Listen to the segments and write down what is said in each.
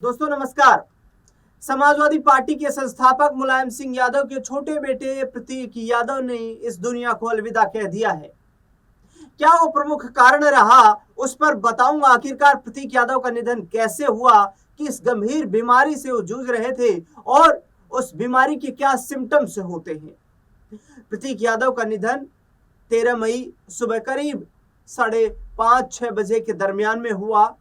दोस्तों नमस्कार। समाजवादी पार्टी के संस्थापक मुलायम सिंह यादव के छोटे बेटे प्रतीक यादव ने इस दुनिया को अलविदा कह दिया है। क्या वो प्रमुख कारण रहा, उस पर बताऊंगा। आखिरकार प्रतीक यादव का निधन कैसे हुआ, किस गंभीर बीमारी से वो जूझ रहे थे और उस बीमारी के क्या सिम्टम्स होते हैं। प्रतीक यादव का निधन 13 मई सुबह करीब 5:30-6 बजे के दरमियान में हुआ।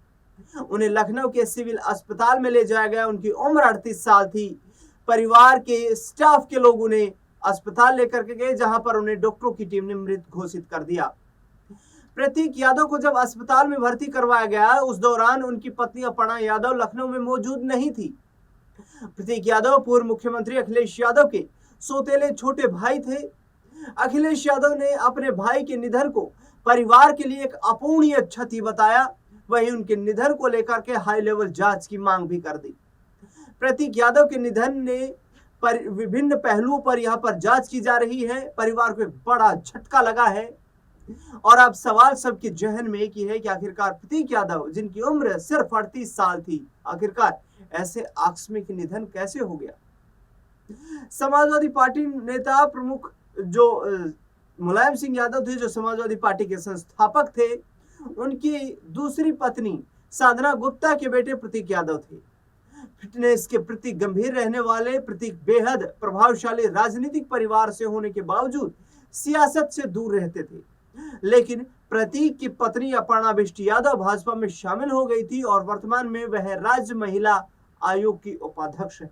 उन्हें लखनऊ के सिविल अस्पताल में ले जाया गया। उनकी उम्र 38 साल थी। परिवार के स्टाफ के लोग उन्हें अस्पताल लेकर के गए, जहां पर उन्हें डॉक्टरों की टीम ने मृत घोषित कर दिया। प्रतीक यादव को जब अस्पताल में भर्ती करवाया गया, उस दौरान उनकी पत्नी अपर्णा यादव लखनऊ में मौजूद नहीं थी। प्रतीक यादव पूर्व मुख्यमंत्री अखिलेश यादव के सौतेले छोटे भाई थे। अखिलेश यादव ने अपने भाई के निधन को परिवार के लिए एक अपूरणीय क्षति बताया। वहीं उनके निधन को लेकर के हाई लेवल जांच की मांग भी कर दी। प्रतीक यादव के निधन ने विभिन्न पहलुओं पर यहां पर जांच की जा रही है। परिवार को एक बड़ा झटका लगा है और अब सवाल सबके जहन में एक ही है कि आखिरकार प्रतीक यादव, जिनकी उम्र सिर्फ 38 साल थी, आखिरकार ऐसे आकस्मिक निधन कैसे हो गया। समाजवादी पार्टी नेता प्रमुख जो मुलायम सिंह यादव थे, जो समाजवादी पार्टी के संस्थापक थे, उनकी दूसरी पत्नी साधना गुप्ता के बेटे प्रतीक यादव थे। फिटनेस के प्रति गंभीर रहने वाले प्रतीक बेहद प्रभावशाली राजनीतिक परिवार से होने के बावजूद सियासत से दूर रहते थे। लेकिन प्रतीक की पत्नी अपर्णा बिष्ट यादव भाजपा में शामिल हो गई थी और वर्तमान में वह राज्य महिला आयोग की उपाध्यक्ष है।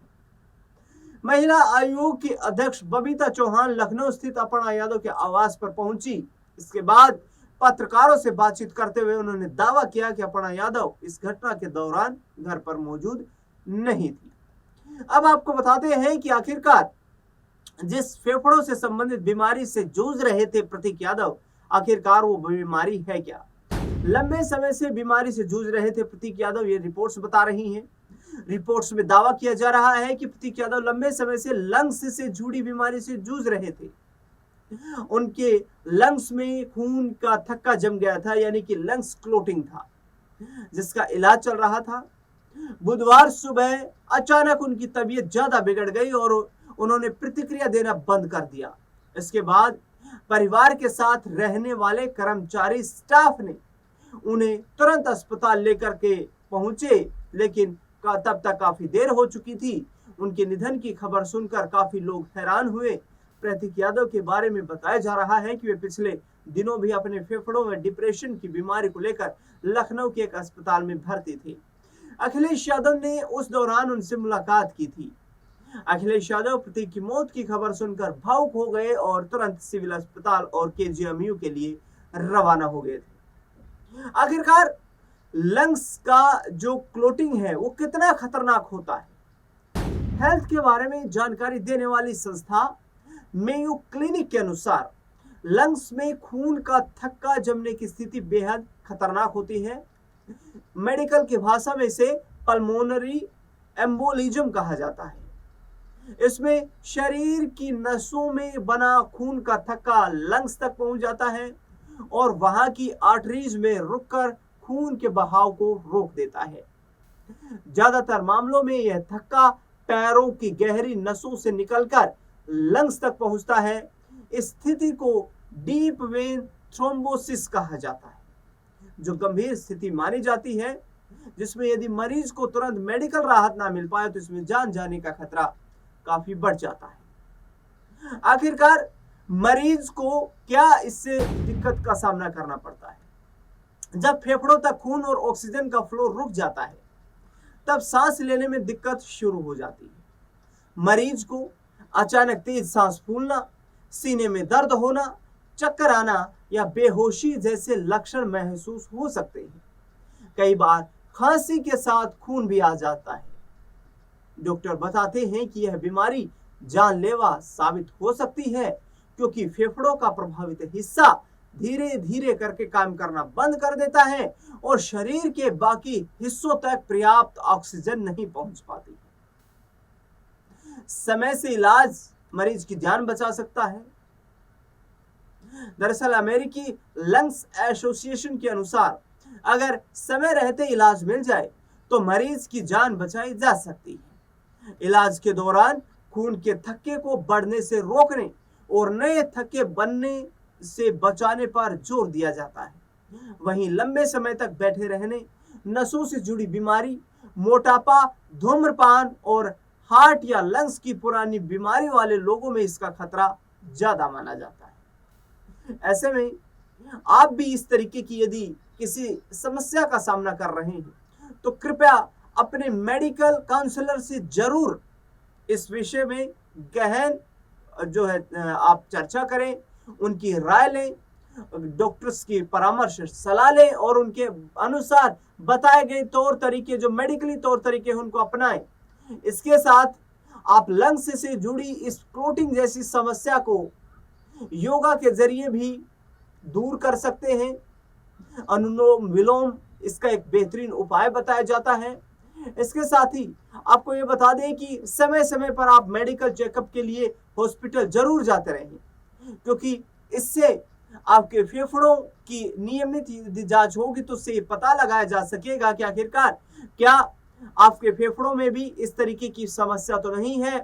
महिला आयोग की अध्यक्ष बबीता चौहान लखनऊ स्थित अपर्णा यादव के आवास पर पहुंची। इसके बाद पत्रकारों से बातचीत करते हुए उन्होंने दावा किया कि अपर्णा यादव इस घटना के दौरान घर पर मौजूद नहीं थी। अब आपको बताते हैं कि आखिरकार जिस फेफड़ों से संबंधित बीमारी से जूझ रहे थे प्रतीक यादव, आखिरकार वो बीमारी है क्या। लंबे समय से बीमारी से जूझ रहे थे प्रतीक यादव, ये रिपोर्ट्स बता रही हैं। रिपोर्ट्स में दावा किया जा रहा है कि प्रतीक यादव लंबे समय से लंग्स से जुड़ी बीमारी से जूझ रहे थे। उनके लंग्स में खून का थक्का जम गया था, यानी कि लंग्स क्लोटिंग था, जिसका इलाज चल रहा था। बुधवार सुबह अचानक उनकी तबीयत ज्यादा बिगड़ गई और उन्होंने प्रतिक्रिया देना बंद कर दिया। इसके बाद परिवार के साथ रहने वाले कर्मचारी स्टाफ ने उन्हें तुरंत अस्पताल लेकर के पहुंचे, लेकिन तब तक काफी देर हो चुकी थी। उनके निधन की खबर सुनकर काफी लोग हैरान हुए। प्रतीक यादव के बारे में बताया जा रहा है कि वे पिछले दिनों भी अपने फेफड़ों में डिप्रेशन की बीमारी को लेकर लखनऊ के एक अस्पताल में भर्ती थे। अखिलेश यादव ने उस दौरान उनसे मुलाकात की थी। अखिलेश यादव प्रतीक की मौत की खबर सुनकर भावुक हो गए और तुरंत सिविल अस्पताल और केजीएमयू के लिए रवाना हो गए थे। आखिरकार लंग्स का जो क्लोटिंग है वो कितना खतरनाक होता है। हेल्थ के बारे में जानकारी देने वाली संस्था मेयो क्लिनिक के अनुसार लंग्स में खून का थक्का जमने की स्थिति बेहद खतरनाक होती है। मेडिकल की भाषा में इसे पल्मोनरी एम्बोलिज्म कहा जाता है। इसमें शरीर की नसों में बना खून का थक्का लंग्स तक पहुंच जाता है और वहां की आर्टरीज में रुककर खून के बहाव को रोक देता है। ज्यादातर मामलों में यह थक्का पैरों की गहरी नसों से निकलकर लंग्स तक पहुंचता है। इस स्थिति को डीप वेन थ्रोम्बोसिस कहा जाता है, जो गंभीर स्थिति मानी जाती है, जिसमें यदि मरीज को तुरंत मेडिकल राहत ना मिल पाए तो इसमें जान जाने का खतरा काफी बढ़ जाता है। आखिरकार मरीज को क्या इससे दिक्कत का सामना करना पड़ता है। जब फेफड़ों तक खून और ऑक्सीजन का फ्लो रुक जाता है, तब सांस लेने में दिक्कत शुरू हो जाती है। मरीज को अचानक तेज सांस फूलना, सीने में दर्द होना, चक्कर आना या बेहोशी जैसे लक्षण महसूस हो सकते हैं। कई बार खांसी के साथ खून भी आ जाता है। डॉक्टर बताते हैं कि यह बीमारी जानलेवा साबित हो सकती है, क्योंकि फेफड़ों का प्रभावित हिस्सा धीरे धीरे करके काम करना बंद कर देता है और शरीर के बाकी हिस्सों तक पर्याप्त ऑक्सीजन नहीं पहुंच पाती। समय से इलाज मरीज की जान बचा सकता है। दरअसल अमेरिकी लंग्स एसोसिएशन के अनुसार अगर समय रहते इलाज मिल जाए तो मरीज की जान बचाई जा सकती है। इलाज के दौरान खून के थक्के को बढ़ने से रोकने और नए थक्के बनने से बचाने पर जोर दिया जाता है। वहीं लंबे समय तक बैठे रहने, नसों से जुड़ी बीमारी, मोटापा, धूम्रपान और हार्ट या लंग्स की पुरानी बीमारी वाले लोगों में इसका खतरा ज्यादा माना जाता है। ऐसे में आप भी इस तरीके की यदि किसी समस्या का सामना कर रहे हैं तो कृपया अपने मेडिकल काउंसलर से जरूर इस विषय में गहन जो है आप चर्चा करें, उनकी राय लें, डॉक्टर्स की परामर्श सलाह लें और उनके अनुसार बताए गए तौर तरीके जो मेडिकली तौर तरीके हैं उनको अपनाएं। इसके साथ आप लंग्स से जुड़ी इस क्लोटिंग जैसी समस्या को योगा के जरिए भी दूर कर सकते हैं। अनुलोम विलोम इसका एक बेहतरीन उपाय बताया जाता है। इसके साथ ही आपको ये बता दें कि समय समय पर आप मेडिकल चेकअप के लिए हॉस्पिटल जरूर जाते रहें, क्योंकि इससे आपके फेफड़ों की नियमित जांच होगी तो उससे पता लगाया जा सकेगा कि आखिरकार क्या आपके फेफड़ों में भी इस तरीके की समस्या तो नहीं है,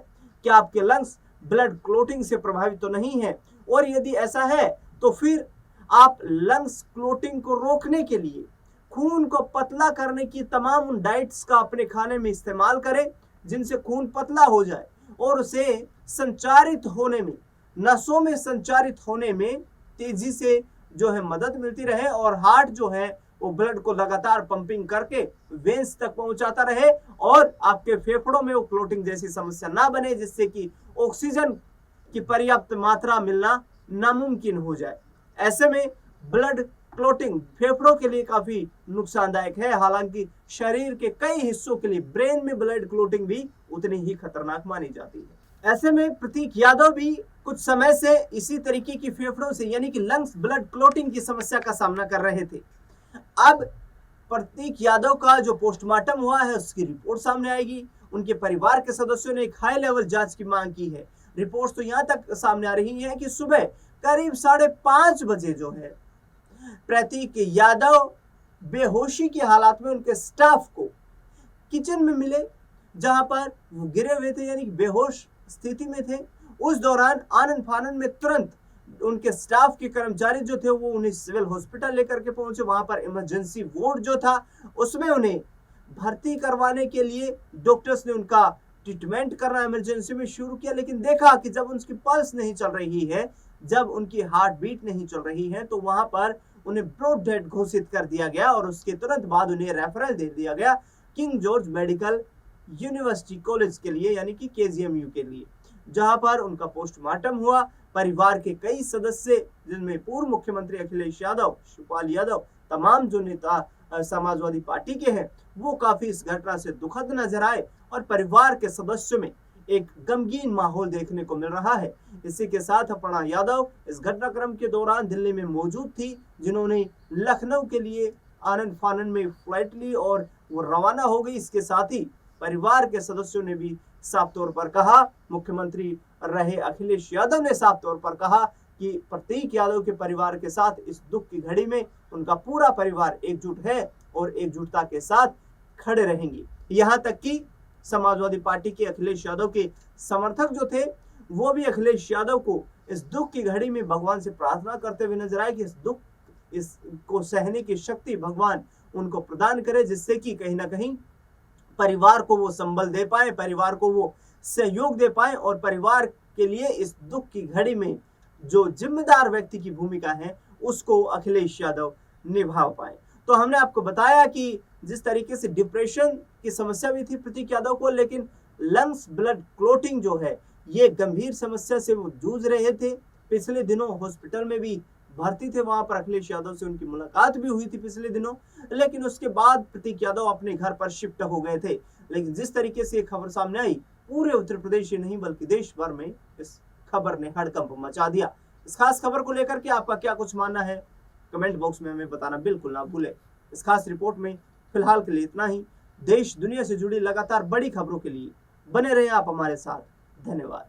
क्या आपके लंग्स ब्लड क्लोटिंग से प्रभावित तो नहीं है, और यदि ऐसा है तो फिर आप लंग्स क्लोटिंग को रोकने के लिए खून को पतला करने की तमाम उन डाइट्स का अपने खाने में इस्तेमाल करें जिनसे खून पतला हो जाए और उसे संचारित होने में, नसों में संचारित होने में तेजी से जो है मदद मिलती रहे और हार्ट जो है वो ब्लड को लगातार पंपिंग करके वेन्स तक पहुंचाता रहे और आपके फेफड़ों में वो क्लोटिंग जैसी समस्या ना बने, जिससे कि ऑक्सीजन की पर्याप्त मात्रा मिलना नामुमकिन हो जाए। ऐसे में ब्लड क्लोटिंग फेफड़ों के लिए काफी नुकसानदायक है, हालांकि शरीर के कई हिस्सों के लिए ब्रेन में ब्लड क्लोटिंग भी उतनी ही खतरनाक मानी जाती है। ऐसे में प्रतीक यादव भी कुछ समय से इसी तरीके की फेफड़ों से यानी कि लंग्स ब्लड क्लोटिंग की समस्या का सामना कर रहे थे। अब प्रतीक यादव का जो पोस्टमार्टम हुआ है उसकी रिपोर्ट सामने आएगी। उनके परिवार के सदस्यों ने एक हाई लेवल जांच की मांग की है। रिपोर्ट्स तो यहां तक सामने आ रही है कि सुबह करीब 5:30 बजे जो है प्रतीक यादव बेहोशी की हालत में उनके स्टाफ को किचन में मिले, जहां पर वो गिरे हुए थे यानी बेहोश स्थिति में थे। उस दौरान आनन फानन में तुरंत उनके स्टाफ के कर्मचारी जो थे वो उन्हें सिविल हॉस्पिटल लेकर के पहुंचे। वहां पर इमरजेंसी वार्ड जो था उसमें उन्हें भर्ती करवाने के लिए डॉक्टर्स ने उनका ट्रीटमेंट करना इमरजेंसी में शुरू किया, लेकिन देखा कि जब उनकी पल्स नहीं चल रही है, जब उनकी हार्ट बीट नहीं चल रही है, तो वहां पर उन्हें ब्रॉड डेड घोषित कर दिया गया और उसके तुरंत बाद उन्हें रेफरल दे दिया गया king George medical university college के लिए यानी कि KGMU के लिए, जहां पर उनका पोस्टमार्टम हुआ। परिवार के कई सदस्य जिनमें पूर्व मुख्यमंत्री अखिलेश यादव, शिवपाल यादव, तमाम जो नेता समाजवादी पार्टी के हैं वो काफी इस घटना से दुखद नजर आए और परिवार के सदस्यों में एक गमगीन माहौल देखने को मिल रहा है। इसी के साथ अपर्णा यादव इस घटनाक्रम के दौरान दिल्ली में मौजूद थी, जिन्होंने लखनऊ के लिए आनन फानन में फ्लाइट ली और वो रवाना हो गई। इसके साथ ही परिवार के सदस्यों ने भी साफ तौर पर कहा, मुख्यमंत्री रहे अखिलेश यादव ने साफ तौर पर कहा कि प्रतीक यादव के परिवार के साथ इस दुख की घड़ी में उनका पूरा परिवार एकजुट है और एकजुटता के साथ खड़े रहेंगे। यहाँ तक कि समाजवादी पार्टी के अखिलेश यादव के समर्थक जो थे वो भी अखिलेश यादव को इस दुख की घड़ी में भगवान से प्रार्थना करते हुए नजर आए कि इस दुख इसको सहने की शक्ति भगवान उनको प्रदान करे, जिससे कि कहीं ना कहीं परिवार को वो संबल दे पाए, परिवार को वो सहयोग दे पाए और परिवार के लिए इस दुख की घड़ी में जो जिम्मेदार व्यक्ति की भूमिका है उसको अखिलेश यादव निभा पाए। तो हमने आपको बताया कि जिस तरीके से डिप्रेशन की समस्या भी थी प्रतीक यादव को, लेकिन लंग्स ब्लड क्लोटिंग जो है ये गंभीर समस्या से वो जूझ रहे थे। पिछले दिनों हॉस्पिटल में भी भर्ती थे, वहां पर अखिलेश यादव से उनकी मुलाकात भी हुई थी पिछले दिनों, लेकिन उसके बाद प्रतीक यादव अपने घर पर शिफ्ट हो गए थे। लेकिन जिस तरीके से खबर सामने आई, पूरे उत्तर प्रदेश ही नहीं बल्कि देश भर में इस खबर ने हड़कंप मचा दिया। इस खास खबर को लेकर के आपका क्या कुछ मानना है कमेंट बॉक्स में हमें बताना बिल्कुल ना भूलें। इस खास रिपोर्ट में फिलहाल के लिए इतना ही। देश दुनिया से जुड़ी लगातार बड़ी खबरों के लिए बने रहें आप हमारे साथ। धन्यवाद।